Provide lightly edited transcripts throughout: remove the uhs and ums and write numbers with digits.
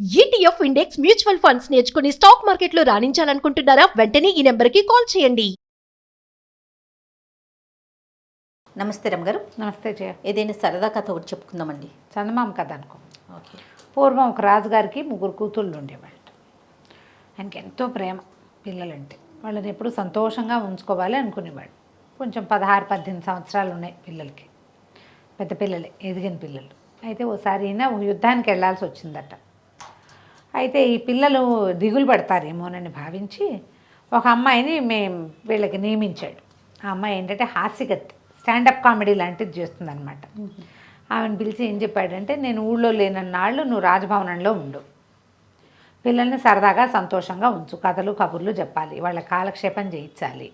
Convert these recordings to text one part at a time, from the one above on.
ETF index mutual funds నేర్చుకుని stock మార్కెట్లో రాణించాలనుకుంటున్నారా? వెంటనే ఈ నెంబర్కి కాల్ చేయండి. నమస్తే రమ్మగారు. నమస్తే జయ. ఏదైనా సరదా కథ ఒకటి చెప్పుకుందామండి. చందమామ కథ అనుకో. ఓకే. పూర్వం ఒక రాజుగారికి 3 కూతుళ్ళు ఉండేవాళ్ళు. ఆయనకి ఎంతో ప్రేమ పిల్లలంటే. వాళ్ళని ఎప్పుడు సంతోషంగా ఉంచుకోవాలి అనుకునేవాడు. కొంచెం 16-18 సంవత్సరాలు ఉన్నాయి పిల్లలకి. పెద్ద పిల్లలే, ఎదిగిన పిల్లలు. అయితే ఓసారి ఈయన యుద్ధానికి వెళ్ళాల్సి వచ్చిందట. అయితే ఈ పిల్లలు దిగులు పడతారేమోనని భావించి ఒక అమ్మాయిని వీళ్ళకి నియమించాడు. ఆ అమ్మాయి ఏంటంటే హాస్యగత్తి, స్టాండప్ కామెడీ లాంటిది చేస్తుందన్నమాట. ఆమెను పిలిచి ఏం చెప్పాడంటే, నేను ఊళ్ళో లేనన్నాళ్ళు నువ్వు రాజభవనంలో ఉండు, పిల్లల్ని సరదాగా సంతోషంగా ఉంచు, కథలు కబుర్లు చెప్పాలి, వాళ్ళ కాలక్షేపం చేయించాలి,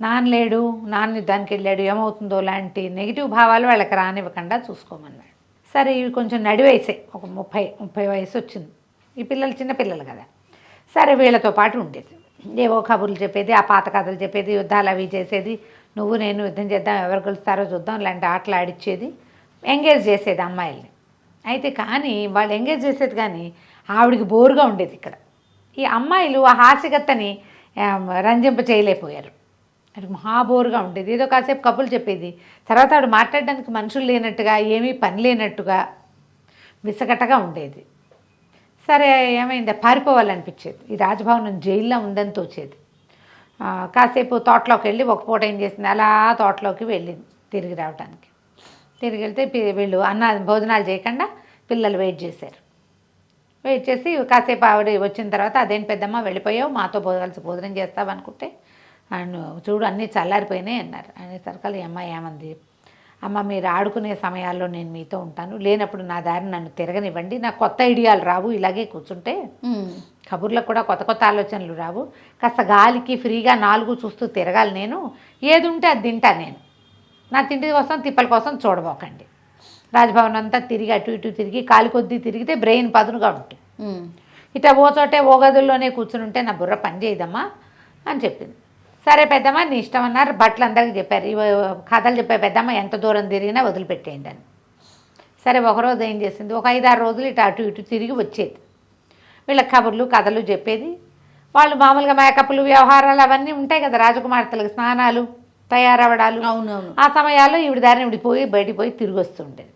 నాన్న లేడు, నాన్న యుద్ధానికి వెళ్ళాడు, ఏమవుతుందో లాంటి నెగిటివ్ భావాలు వాళ్ళకి రానివ్వకుండా చూసుకోమన్నాడు. సరే, ఇవి కొంచెం నడివయసే, ఒక 30 వయసు వచ్చింది. ఈ పిల్లలు చిన్న పిల్లలు కదా. సరే, వీళ్ళతో పాటు ఉండేది, ఏవో కబుర్లు చెప్పేది, ఆ పాత కథలు చెప్పేది, యుద్ధాలు అవి చేసేది, నువ్వు నేను యుద్ధం చేద్దాం, ఎవరు గెలుస్తారో చూద్దాం ఇలాంటి ఆటలు ఆడిచ్చేది, ఎంగేజ్ చేసేది అమ్మాయిల్ని. అయితే కానీ వాళ్ళు ఎంగేజ్ చేసేది కానీ ఆవిడికి బోరుగా ఉండేది. ఇక్కడ ఈ అమ్మాయిలు ఆ హాస్యగత్తని రంజింప చేయలేకపోయారు. అది మహాబోరుగా ఉండేది. ఏదో కాసేపు కబుర్లు చెప్పేది, తర్వాత ఆవిడ మాట్లాడడానికి మనుషులు లేనట్టుగా, ఏమీ పని లేనట్టుగా విసగటగా ఉండేది. సరే, ఏమైంది, పారిపోవాలనిపించేది. ఈ రాజభవనం జైల్లో ఉందని తోచేది. కాసేపు తోటలోకి వెళ్ళి ఒక పూట ఏం చేసింది, అలా తోటలోకి వెళ్ళింది తిరిగి రావడానికి. తిరిగి వెళ్తే వీళ్ళు భోజనాలు చేయకుండా పిల్లలు వెయిట్ చేశారు. వెయిట్ చేసి కాసేపు ఆవిడ వచ్చిన తర్వాత, అదేం పెద్దమ్మ వెళ్ళిపోయావు, మాతో కలిసి భోజనం చేస్తావు అనుకుంటే, అండ్ చూడు అన్నీ చల్లారిపోయినాయి అన్నారు. అనేసరికి ఈ అమ్మాయి ఏమంది, అమ్మ మీరు ఆడుకునే సమయాల్లో నేను మీతో ఉంటాను, లేనప్పుడు నా దారిని నన్ను తిరగనివ్వండి, నాకు కొత్త ఐడియాలు రావు, ఇలాగే కూర్చుంటే కబుర్లకు కూడా కొత్త కొత్త ఆలోచనలు రావు, కాస్త గాలికి ఫ్రీగా 4 చూస్తూ తిరగాలి, నేను ఏది ఉంటే అది తింటా, నేను నా తిండి కోసం తిప్పల కోసం చూడబోకండి, రాజభవన్ అంతా తిరిగి అటు ఇటు తిరిగి కాలి కొద్దీ తిరిగితే బ్రెయిన్ పదునుగా ఉంటుంది, ఇట్లా ఓ చోటే ఓ గదుల్లోనే కూర్చుని ఉంటే నా బుర్ర పని చేయదమ్మా అని చెప్పింది. సరే పెద్దమ్మ నీ ఇష్టం అన్నారు. బట్టలు అందరికీ చెప్పారు, ఇవి కథలు చెప్పే పెద్దమ్మ ఎంత దూరం తిరిగినా వదిలిపెట్టేయండి అని. సరే, ఒకరోజు ఏం చేసింది, ఒక 5-6 రోజులు ఇటు అటు ఇటు తిరిగి వచ్చేది, వీళ్ళ కబుర్లు కథలు చెప్పేది. వాళ్ళు మామూలుగా మేకప్లు వ్యవహారాలు అవన్నీ ఉంటాయి కదా, రాజకుమార్తెలకు స్నానాలు తయారవడాలు. అవునవును. ఆ సమయాల్లో ఈవిడ దారిని విడిపోయి బయటికి పోయి తిరిగి వస్తుండేది.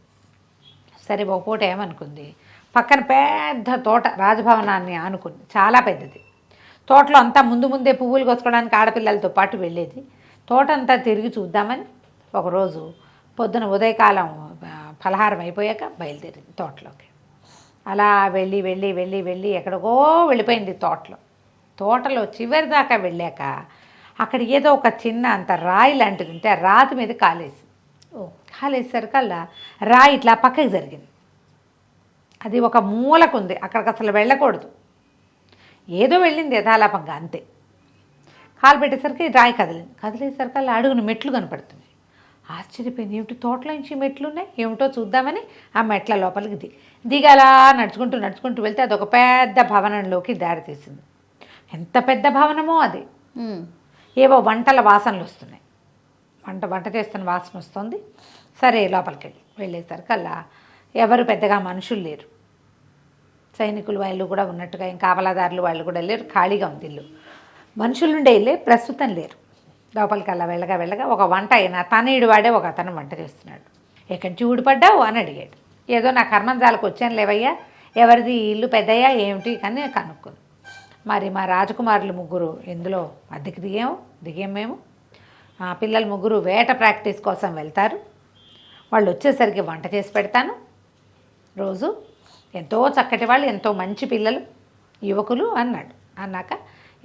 సరే, ఒక పూట ఏమనుకుంది, పక్కన పెద్ద తోట రాజభవనాన్ని ఆనుకుంది, చాలా పెద్దది. తోటలో అంతా ముందే పువ్వులు కోసుకోవడానికి ఆడపిల్లలతో పాటు వెళ్ళేది. తోట అంతా తిరిగి చూద్దామని ఒకరోజు పొద్దున ఉదయకాలం ఫలహారం అయిపోయాక బయలుదేరింది తోటలోకి. అలా వెళ్ళి వెళ్ళి వెళ్ళి వెళ్ళి ఎక్కడికో వెళ్ళిపోయింది తోటలో చివరి దాకా వెళ్ళాక అక్కడ ఏదో ఒక చిన్న అంత రాయి లాంటిది ఉంటే ఆ రాతి మీద కాలేసరికల్లా రాయి ఇట్లా పక్కకి జరిగింది. అది ఒక మూలకు ఉంది, అక్కడికి అసలు వెళ్ళకూడదు, ఏదో వెళ్ళింది యథాలాపంగా అంతే. కాలు పెట్టేసరికి రాయి కదిలేసరికల్లా అడుగున మెట్లు కనపడుతుంది. ఆశ్చర్యపోయింది, ఏమిటి తోటలో నుంచి మెట్లు ఉన్నాయి, ఏమిటో చూద్దామని ఆ మెట్ల లోపలికి దిగలా నడుచుకుంటూ వెళ్తే అదొక పెద్ద భవనంలోకి దారి తీసింది. ఎంత పెద్ద భవనమో అది. ఏవో వంటల వాసనలు వస్తున్నాయి, వంట చేస్తున్న వాసన వస్తుంది. సరే, లోపలికి వెళ్ళేసరికల్లా ఎవరు పెద్దగా మనుషులు లేరు, సైనికులు వాళ్ళు కూడా ఉన్నట్టుగా, ఇంకా కాపలాదారులు వాళ్ళు కూడా లేరు, ఖాళీగా ఉంది ఇల్లు. మనుషులుండే ఇల్లే ప్రస్తుతం లేరు. లోపలికి అలా వెళ్ళగా ఒక వంట అయినా తనయుడు వాడే ఒక అతను వంట చేస్తున్నాడు. ఎక్కడి నుంచి ఊడిపడ్డావు అని అడిగాడు. ఏదో నా కర్మంజాలకు వచ్చాను లేవయ్యా, ఎవరిది ఇల్లు పెద్దయ్యా ఏమిటి కానీ కనుక్కుంది. మరి మా రాజకుమారులు 3 ఎందులో అద్దెకి దిగాం మేము, పిల్లలు 3 వేట ప్రాక్టీస్ కోసం వెళ్తారు, వాళ్ళు వచ్చేసరికి వంట చేసి పెడతాను రోజు, ఎంతో చక్కటి వాళ్ళు, ఎంతో మంచి పిల్లలు, యువకులు అన్నాడు. అన్నాక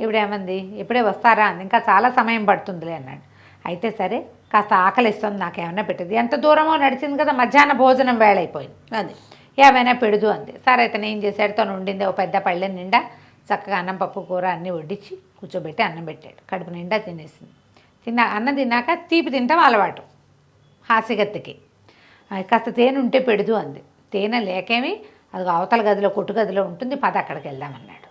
ఇవిడేమంది, ఇప్పుడే వస్తారా అంది, ఇంకా చాలా సమయం పడుతుందిలే అన్నాడు. అయితే సరే, కాస్త ఆకలిస్తుంది, నాకేమైనా పెట్టింది, ఎంత దూరమో నడిచింది కదా, మధ్యాహ్న భోజనం వేళ అయిపోయింది, అది ఏమైనా పెడుదు అంది. సరే, అయితే నేను చేశాడు, తను ఉండింది ఒక పెద్ద పళ్ళె నిండా చక్కగా అన్నం పప్పు కూర అన్నీ వడ్డించి కూర్చోబెట్టి అన్నం పెట్టాడు. కడుపు నిండా తినేసింది. అన్నం తిన్నాక తీపి తింటాం అలవాటు హాస్యగత్తికి. కాస్త తేనె ఉంటే పెడుదు అంది. తేనె లేకేమి, అది అవతల గదిలో కొట్టు గదిలో ఉంటుంది, పద అక్కడికి వెళ్దామన్నాడు.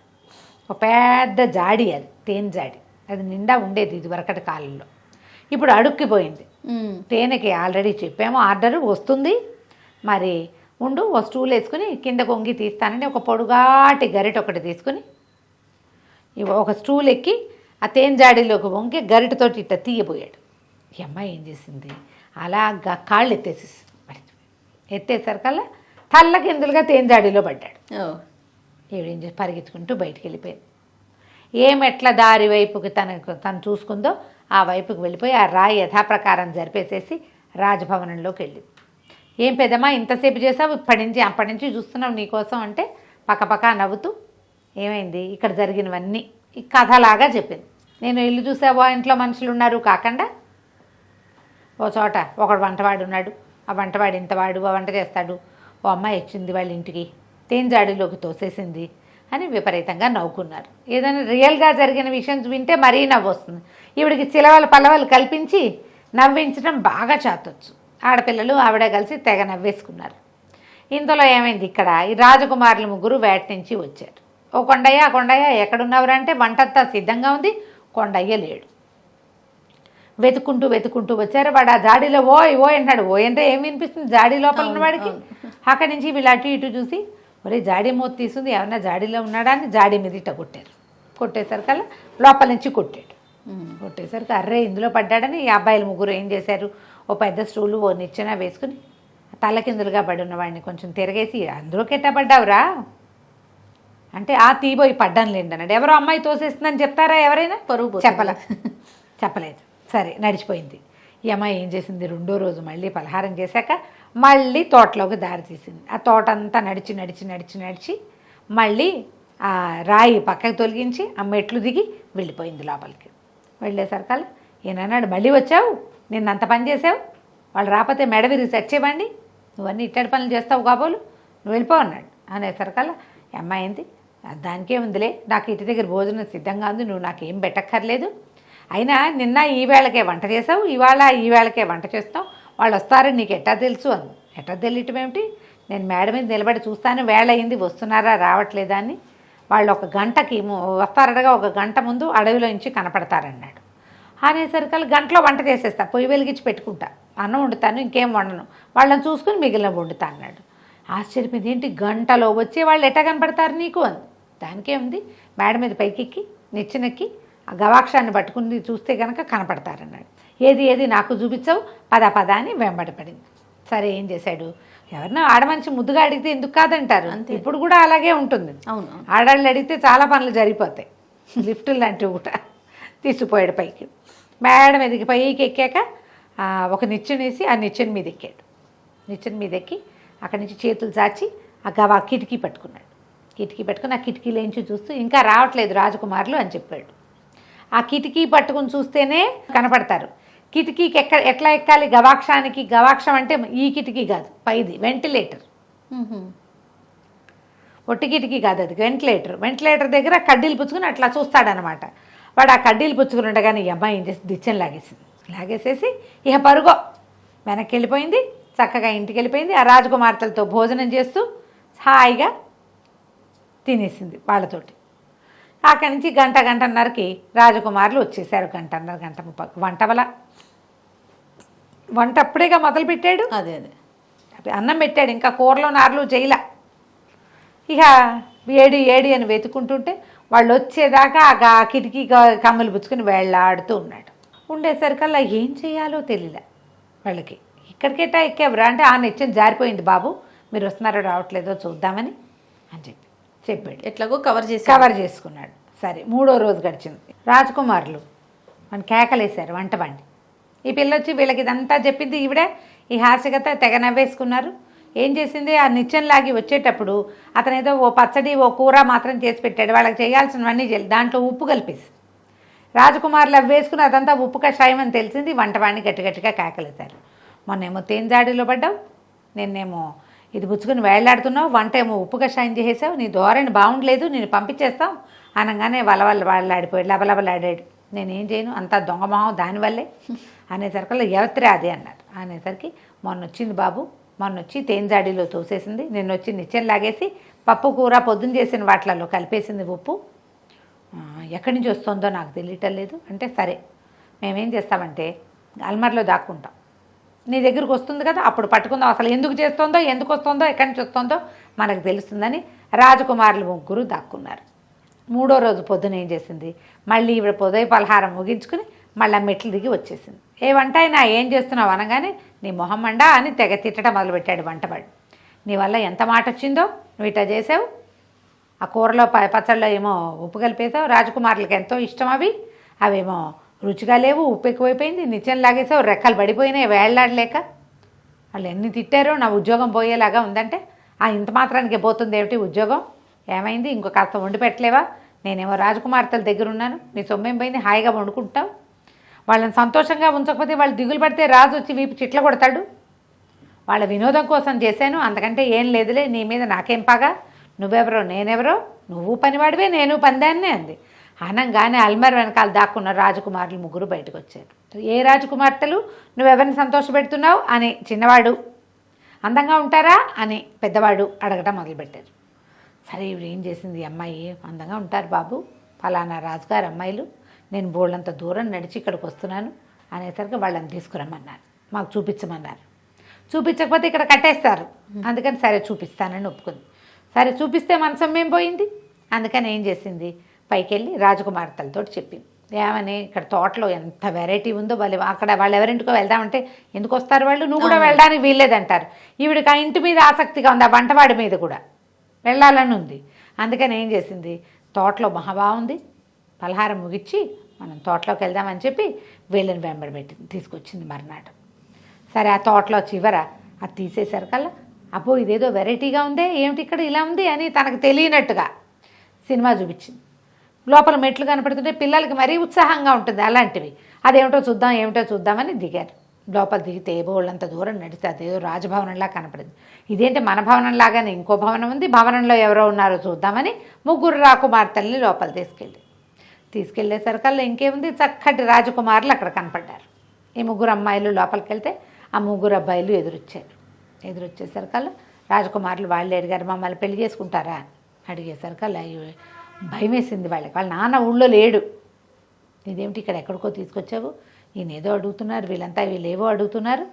ఒక పెద్ద జాడి, అది తేనె జాడి, అది నిండా ఉండేది ఇది వరకటి కాలంలో. ఇప్పుడు అడుక్కిపోయింది. తేనెకి ఆల్రెడీ చెప్పాము ఆర్డరు వస్తుంది, మరి ఉండు ఓ స్టూల్ వేసుకుని కింద కొంగి తీస్తానని ఒక పొడుగాటి గరిట ఒకటి తీసుకుని ఒక స్టూల్ ఎక్కి ఆ తేనెజాడీలోకి వంగి గరిటతోటి ఇట్ట తీయబోయాడు. ఈ అమ్మాయి ఏం చేసింది, అలాగా కాళ్ళు ఎత్తేసరికల్లా తల్లకిందులుగా తేనెజాడీలో పడ్డాడు. ఈవిడేం చేసి పరిగెత్తుకుంటూ బయటికి వెళ్ళిపోయింది. ఏమెట్లా దారి వైపుకి తను చూసుకుందో ఆ వైపుకి వెళ్ళిపోయి ఆ రాయి యథాప్రకారం జరిపేసేసి రాజభవనంలోకి వెళ్ళింది. ఏం పెద్దమ్మా ఇంతసేపు చేసావు, అప్పటి నుంచి చూస్తున్నావు నీకోసం అంటే పక్కపక్క నవ్వుతూ ఏమైంది ఇక్కడ జరిగినవన్నీ ఈ కథలాగా చెప్పింది. నేను ఇల్లు చూసావో ఇంట్లో మనుషులు ఉన్నారు కాకుండా ఓ చోట ఒకడు వంటవాడు ఉన్నాడు, ఆ వంటవాడు ఇంతవాడు, ఆ వంట చేస్తాడు, ఓ అమ్మాయి వచ్చింది వాళ్ళ ఇంటికి తేనెజాడీలోకి తోసేసింది అని విపరీతంగా నవ్వుకున్నారు. ఏదైనా రియల్గా జరిగిన విషయం వింటే మరీ నవ్వు వస్తుంది. ఈవిడికి చిలవలు పల్లవలు కల్పించి నవ్వించడం బాగా చేతొచ్చు. ఆడపిల్లలు ఆవిడ కలిసి తెగ నవ్వేసుకున్నారు. ఇంతలో ఏమైంది, ఇక్కడ ఈ రాజకుమారులు ముగ్గురు వేట నుంచి వచ్చారు. ఓ కొండయ్య ఎక్కడున్నవరు అంటే వంటంతా సిద్ధంగా ఉంది, కొండయ్య లేడు. వెతుకుంటూ వచ్చారు. వాడు ఆ జాడీలో ఓయ్ అంటాడు. ఓయ్ అంటే ఏం వినిపిస్తుంది జాడీ లోపల ఉన్నవాడికి. అక్కడి నుంచి వీళ్ళు అటు ఇటు చూసి ఒరే జాడీ మూత తీసుంది, ఏమన్నా జాడీలో ఉన్నాడా అని జాడీ మీద ఇట్ట కొట్టారు. కొట్టేసరికల్లా లోపల నుంచి కొట్టేసరికి అర్రే ఇందులో పడ్డాడని ఈ అబ్బాయిలు ముగ్గురు ఏం చేశారు, ఓ పెద్ద స్టూలు ఓ నిచ్చెన వేసుకుని తలకిందులుగా పడి ఉన్నవాడిని కొంచెం తిరగేసి అందులోకి ఎట్టా పడ్డావురా అంటే ఆ తీబోయి పడ్డాను లేండి అన్నాడు. ఎవరో అమ్మాయి తోసేస్తుందని చెప్తారా ఎవరైనా? పరువు చెప్పలేదు. సరే నడిచిపోయింది. ఈ అమ్మాయి ఏం చేసింది, రెండో రోజు మళ్ళీ పలహారం చేశాక మళ్ళీ తోటలోకి దారి తీసింది. ఆ తోట అంతా నడిచి మళ్ళీ ఆ రాయి పక్కకు తొలగించి ఆ మెట్లు దిగి వెళ్ళిపోయింది లోపలికి. వెళ్ళేసరికల్లా ఈయనన్నాడు, మళ్ళీ వచ్చావు, నిన్నంత పని చేసావు, వాళ్ళు రాకపోతే మెడ విరిగి చచ్చేవాడిని, నువ్వన్నీ ఇట్టడి పనులు చేస్తావు కాబోలు, నువ్వు వెళ్ళిపోవు అన్నాడు. అనేసరికల్లా అమ్మాయి ఏంది, దానికే ఉందిలే, నాకు ఇంటి దగ్గర భోజనం సిద్ధంగా ఉంది, నువ్వు నాకేం పెట్టక్కర్లేదు, అయినా నిన్న ఈ వేళకే వంట చేసావు, ఇవాళ ఈ వేళకే వంట చేస్తావు, వాళ్ళు వస్తారని నీకు ఎట్టా తెలుసు అని. ఎట్టా తెలియటం ఏమిటి, నేను మేడ మీద నిలబడి చూస్తాను వేళ అయింది వస్తున్నారా రావట్లేదా అని. వాళ్ళు ఒక గంటకి వస్తారడగా ఒక గంట ముందు అడవిలో నుంచి కనపడతారన్నాడు. అనేసరికల్లా గంటలో వంట చేసేస్తా, పొయ్యి వెలిగించి పెట్టుకుంటా, అన్నం వండుతాను, ఇంకేం వండను, వాళ్ళని చూసుకుని మిగిలిన వండుతా అన్నాడు. ఆశ్చర్యపోయింది, ఏంటి గంటలో వచ్చే వాళ్ళు ఎట్టా కనపడతారు నీకు అని. దానికేముంది, మేడ మీద పైకెక్కి నిచ్చెనెక్కి ఆ గవాక్షాన్ని పట్టుకుని చూస్తే కనుక కనపడతారన్నాడు. ఏది నాకు చూపించవు, పద అని వెంబడపడింది. సరే ఏం చేశాడు, ఎవరన్నా ఆడమనిషి ముద్దుగా అడిగితే ఎందుకు కాదంటారు, ఇప్పుడు కూడా అలాగే ఉంటుంది. అవును, ఆడాళ్ళు అడిగితే చాలా పనులు జరిగిపోతాయి. లిఫ్టులు లాంటివి కూడా తీసుకుపోయాడు పైకి. మేడ మీదకి పైకి ఎక్కాక ఒక నిచ్చెనేసి ఆ నిచ్చెన మీద ఎక్కాడు. నిచ్చెన మీద ఎక్కి అక్కడి నుంచి చేతులు చాచి ఆ కిటికీ పట్టుకున్నాడు. కిటికీ పట్టుకుని ఆ కిటికీలోంచి చూస్తూ ఇంకా రావట్లేదు రాజకుమారులు అని చెప్పాడు. ఆ కిటికీ పట్టుకుని చూస్తేనే కనపడతారు. కిటికీకి ఎట్లా ఎక్కాలి, గవాక్షానికి, గవాక్షం అంటే ఈ కిటికీ కాదు పైది వెంటిలేటర్, ఒట్టి కిటికీ కాదు అది వెంటిలేటర్ దగ్గర కడ్డీలు పుచ్చుకుని అట్లా చూస్తాడనమాట. వాడు ఆ కడ్డీలు పుచ్చుకుని ఉండగానే ఈ అమ్మాయి ఏం చేసి దిచ్చని లాగేసేసి ఇక పరుగో వెనక్కి వెళ్ళిపోయింది. చక్కగా ఇంటికి వెళ్ళిపోయింది. ఆ రాజకుమార్తెలతో భోజనం చేస్తూ హాయిగా తినేసింది వాళ్ళతోటి. అక్కడి నుంచి గంటన్నరకి రాజకుమారులు వచ్చేసారు. గంట వంట అప్పుడేగా మొదలు పెట్టాడు. అదే అన్నం పెట్టాడు, ఇంకా కూరలో నార్లు చేయలా. ఇక ఏడి అని వెతుకుంటుంటే వాళ్ళు వచ్చేదాకా ఆ కిటికీ కమ్మలు పుచ్చుకొని వేళ్ళాడుతూ ఉన్నాడు. ఉండేసరికల్లా ఏం చేయాలో తెలియలే వాళ్ళకి. ఇక్కడికేటా ఎక్కేవరా అంటే ఆ నిత్యం జారిపోయింది బాబు, మీరు వస్తున్నారో రావట్లేదో చూద్దామని అని చెప్పాడు. ఎట్లాగో కవర్ చేసుకున్నాడు. సరే మూడో రోజు గడిచింది. రాజకుమారులు మన కేకలేశారు వంట బండి. ఈ పిల్ల వచ్చి వీళ్ళకి ఇదంతా చెప్పింది ఈవిడ. ఈ హాస్యగత తెగ నవ్వేసుకున్నారు. ఏం చేసింది, ఆ నిత్యం లాగి వచ్చేటప్పుడు అతను ఏదో ఓ పచ్చడి ఓ కూర మాత్రం చేసి పెట్టాడు. వాళ్ళకి చేయాల్సినవన్నీ దాంట్లో ఉప్పు కలిపేసి రాజకుమారులు అవి వేసుకుని అదంతా ఉప్పు కషాయం అని తెలిసింది. వంటవాడిని గట్టిగా కేకలేశారు. మొన్నేమో తేనెజాడీలో పడ్డావు, నిన్నేమో ఇది పుచ్చుకుని వేళ్లాడుతున్నావు, వంట ఏమో ఉప్పు కషాయం చేసేసావు, నీ ధోరణి బాగుండలేదు, నేను పంపించేస్తాం అనగానే వాళ్ళాడిపోయాడు, లబలబలాడాడు. నేనేం చేయను, అంతా దొంగమొహం దానివల్లే అనేసరికి ఎవత్రే అదే అన్నారు. అనేసరికి మొన్న వచ్చింది బాబు, మొన్న వచ్చి తేనెజాడీలో తోసేసింది, నిన్న వచ్చి నిచ్చెన లాగేసి పప్పు కూర పొద్దున చేసిన వాటిలలో కలిపేసింది ఉప్పు, ఎక్కడి నుంచి వస్తుందో నాకు తెలియటం లేదు అంటే. సరే మేమేం చేస్తామంటే అల్మార్లో దాక్కుంటాం, నీ దగ్గరికి వస్తుంది కదా, అప్పుడు పట్టుకుందాం. అసలు ఎందుకు చేస్తుందో, ఎందుకు వస్తుందో, ఎక్కడి నుంచి వస్తుందో మనకు తెలుస్తుందని రాజకుమారులు ముగ్గురు దాక్కున్నారు. 3వ రోజు పొద్దున ఏం చేసింది, మళ్ళీ ఈవిడ పొదయ పలహారం ముగించుకుని మళ్ళీ మెట్లు దిగి వచ్చేసింది. ఏ వంట అయినా ఏం చేస్తున్నావు అనగానే నీ మొహం మండా అని తెగ తిట్టడం మొదలుపెట్టాడు వంటవాడు. నీ వల్ల ఎంత మాట వచ్చిందో, నువ్వు ఇట్లా చేసావు, ఆ కూరలో పచ్చళ్ళలో ఏమో ఉప్పు కలిపేసావు, రాజకుమారులకు ఎంతో ఇష్టం అవేమో రుచిగా లేవు, ఉప్పు ఎక్కువైపోయింది, నిత్యం లాగేసావు, రెక్కలు పడిపోయినాయి వేళ్లాడలేక. వాళ్ళు ఎన్ని తిట్టారో, నా ఉద్యోగం పోయేలాగా ఉందంటే, ఇంత మాత్రానికి పోతుంది ఏమిటి ఉద్యోగం, ఏమైంది, ఇంకో కాస్త వండి పెట్టలేవా, నేనేమో రాజకుమార్తెల దగ్గర ఉన్నాను, నీ సొమ్మేం పోయింది, హాయిగా వండుకుంటావు. వాళ్ళని సంతోషంగా ఉంచకపోతే వాళ్ళు దిగులు పడితే రాజు వచ్చి వీపు చిట్ల కొడతాడు. వాళ్ళ వినోదం కోసం చేశాను, అంతకంటే ఏం లేదులే, నీ మీద నాకేం పగా, నువ్వెవరో నేనెవరో, నువ్వు పనివాడివే నేను పందాన్నే అంది. అనంగానే అల్మర్ వెనకాల దాక్కున్న రాజకుమారులు ముగ్గురు బయటకు వచ్చారు. ఏ రాజకుమార్తెలు, నువ్వెవరిని సంతోషపెడుతున్నావు అని చిన్నవాడు, అందంగా ఉంటారా అని పెద్దవాడు అడగటం మొదలుపెట్టారు. సరే ఇవి ఏం చేసింది, అమ్మాయి అందంగా ఉంటారు బాబు, ఫలానా రాజుగారు అమ్మాయిలు, నేను బోళ్ళంత దూరం నడిచి ఇక్కడికి వస్తున్నాను అనేసరికి వాళ్ళని తీసుకురమ్మన్నారు, మాకు చూపించమన్నారు. చూపించకపోతే ఇక్కడ కట్టేస్తారు, అందుకని సరే చూపిస్తానని ఒప్పుకుంది. సరే చూపిస్తే మనసం ఏం పోయింది, అందుకని ఏం చేసింది, పైకి వెళ్ళి రాజకుమార్తెలతో చెప్పింది. ఏమని, ఇక్కడ తోటలో ఎంత వెరైటీ ఉందో, అక్కడ వాళ్ళు ఎవరింటికో వెళ్దామంటే ఎందుకు వస్తారు వాళ్ళు, నువ్వు కూడా వెళ్ళడానికి వీల్లేదంటారు. ఈవిడికి ఆ ఇంటి మీద ఆసక్తిగా ఉంది, ఆ వంటవాడి మీద కూడా వెళ్ళాలని ఉంది. అందుకని ఏం చేసింది, తోటలో మహా బాగుంది, పలహారం ముగిచ్చి మనం తోటలోకి వెళ్దామని చెప్పి వీళ్ళని వెంబడబెట్టింది, తీసుకొచ్చింది మర్నాడు. సరే ఆ తోటలో చివర అది తీసేశారు కల్లా, అబ్బో ఇదేదో వెరైటీగా ఉందే, ఏమిటి ఇక్కడ ఇలా ఉంది అని తనకు తెలియనట్టుగా సినిమా చూపించింది. లోపల మెట్లు కనపడుతుంటే పిల్లలకి మరీ ఉత్సాహంగా ఉంటుంది అలాంటివి, అదేమిటో చూద్దాం ఏమిటో చూద్దామని దిగారు. లోపల దిగితే బోళ్ళంత దూరం నడిస్తే అదేదో రాజభవనంలా కనపడింది. ఇదేంటి మన భవనంలాగానే ఇంకో భవనం ఉంది, భవనంలో ఎవరో ఉన్నారో చూద్దామని ముగ్గురు రాకుమార్తెల్ని లోపల తీసుకెళ్ళేసరికల్లా ఇంకేముంది, చక్కటి రాజకుమారులు అక్కడ కనపడ్డారు. ఈ ముగ్గురు అమ్మాయిలు లోపలికి వెళ్తే ఆ ముగ్గురు అబ్బాయిలు ఎదురొచ్చేసరికల్లా రాజకుమారులు వాళ్ళే అడిగారు, మమ్మల్ని పెళ్లి చేసుకుంటారా అడిగేసరికల్లా భయం వేసింది వాళ్ళకి. వాళ్ళ నాన్న ఊళ్ళో లేడు, ఇదేమిటి ఇక్కడ ఎక్కడికో తీసుకొచ్చావు, ఈయన ఏదో అడుగుతున్నారు, వీళ్ళేవో అడుగుతున్నారు,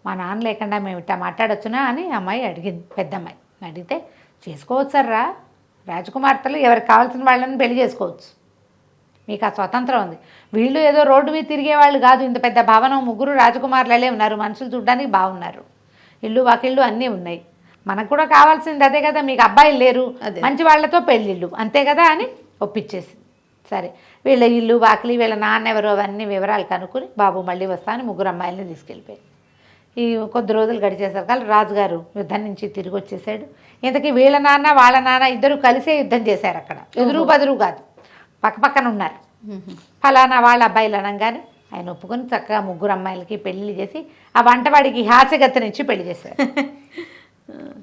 మా నాన్న లేకుండా మేము ఇట్టా మాట్లాడొచ్చునా అని అమ్మాయి అడిగింది. పెద్దమ్మాయి అడిగితే చేసుకోవచ్చారా, రాజకుమార్తెలు ఎవరికి కావాల్సిన వాళ్ళని పెళ్లి చేసుకోవచ్చు, మీకు ఆ స్వతంత్రం ఉంది, వీళ్ళు ఏదో రోడ్డు మీద తిరిగేవాళ్ళు కాదు, ఇంత పెద్ద భవనం, ముగ్గురు రాజకుమారులే ఉన్నారు, మనుషులు చూడడానికి బాగున్నారు, ఇల్లు వాకిళ్ళు అన్నీ ఉన్నాయి, మనకు కూడా కావాల్సింది అదే కదా, మీకు అబ్బాయిలు లేరు, మంచి వాళ్ళతో పెళ్ళిళ్ళు అంతే కదా అని ఒప్పించేసింది. సరే వీళ్ళ ఇల్లు వాకిలి, వీళ్ళ నాన్న ఎవరు, అవన్నీ వివరాలు కనుక్కొని బాబు మళ్ళీ వస్తాను ముగ్గురు అమ్మాయిలని తీసుకెళ్ళిపోయారు. ఈ కొద్ది రోజులు గడిచేసరికి రాజుగారు యుద్ధం నుంచి తిరిగి వచ్చేసాడు. ఇంతకీ వీళ్ళ నాన్న వాళ్ళ నాన్న ఇద్దరు కలిసే యుద్ధం చేశారు, అక్కడ ఎదురు బదురు కాదు, పక్కపక్కన ఉన్నారు. ఫలానా వాళ్ళ అబ్బాయిలు అనగానే ఆయన ఒప్పుకొని చక్కగా ముగ్గురు అమ్మాయిలకి పెళ్లి చేసి ఆ వంటవాడికి హాస్యగతినిచ్చి పెళ్లి చేశారు.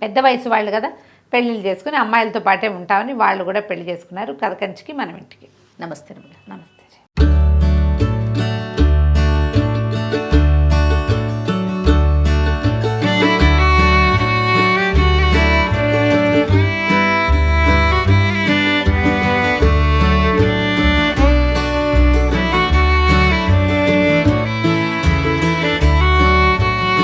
పెద్ద వయసు వాళ్ళు కదా, పెళ్ళిళ్ళు చేసుకుని అమ్మాయిలతో పాటే ఉంటామని వాళ్ళు కూడా పెళ్లి చేసుకున్నారు. కథ కంచికి మనం ఇంటికి. నమస్తే. నమస్తే.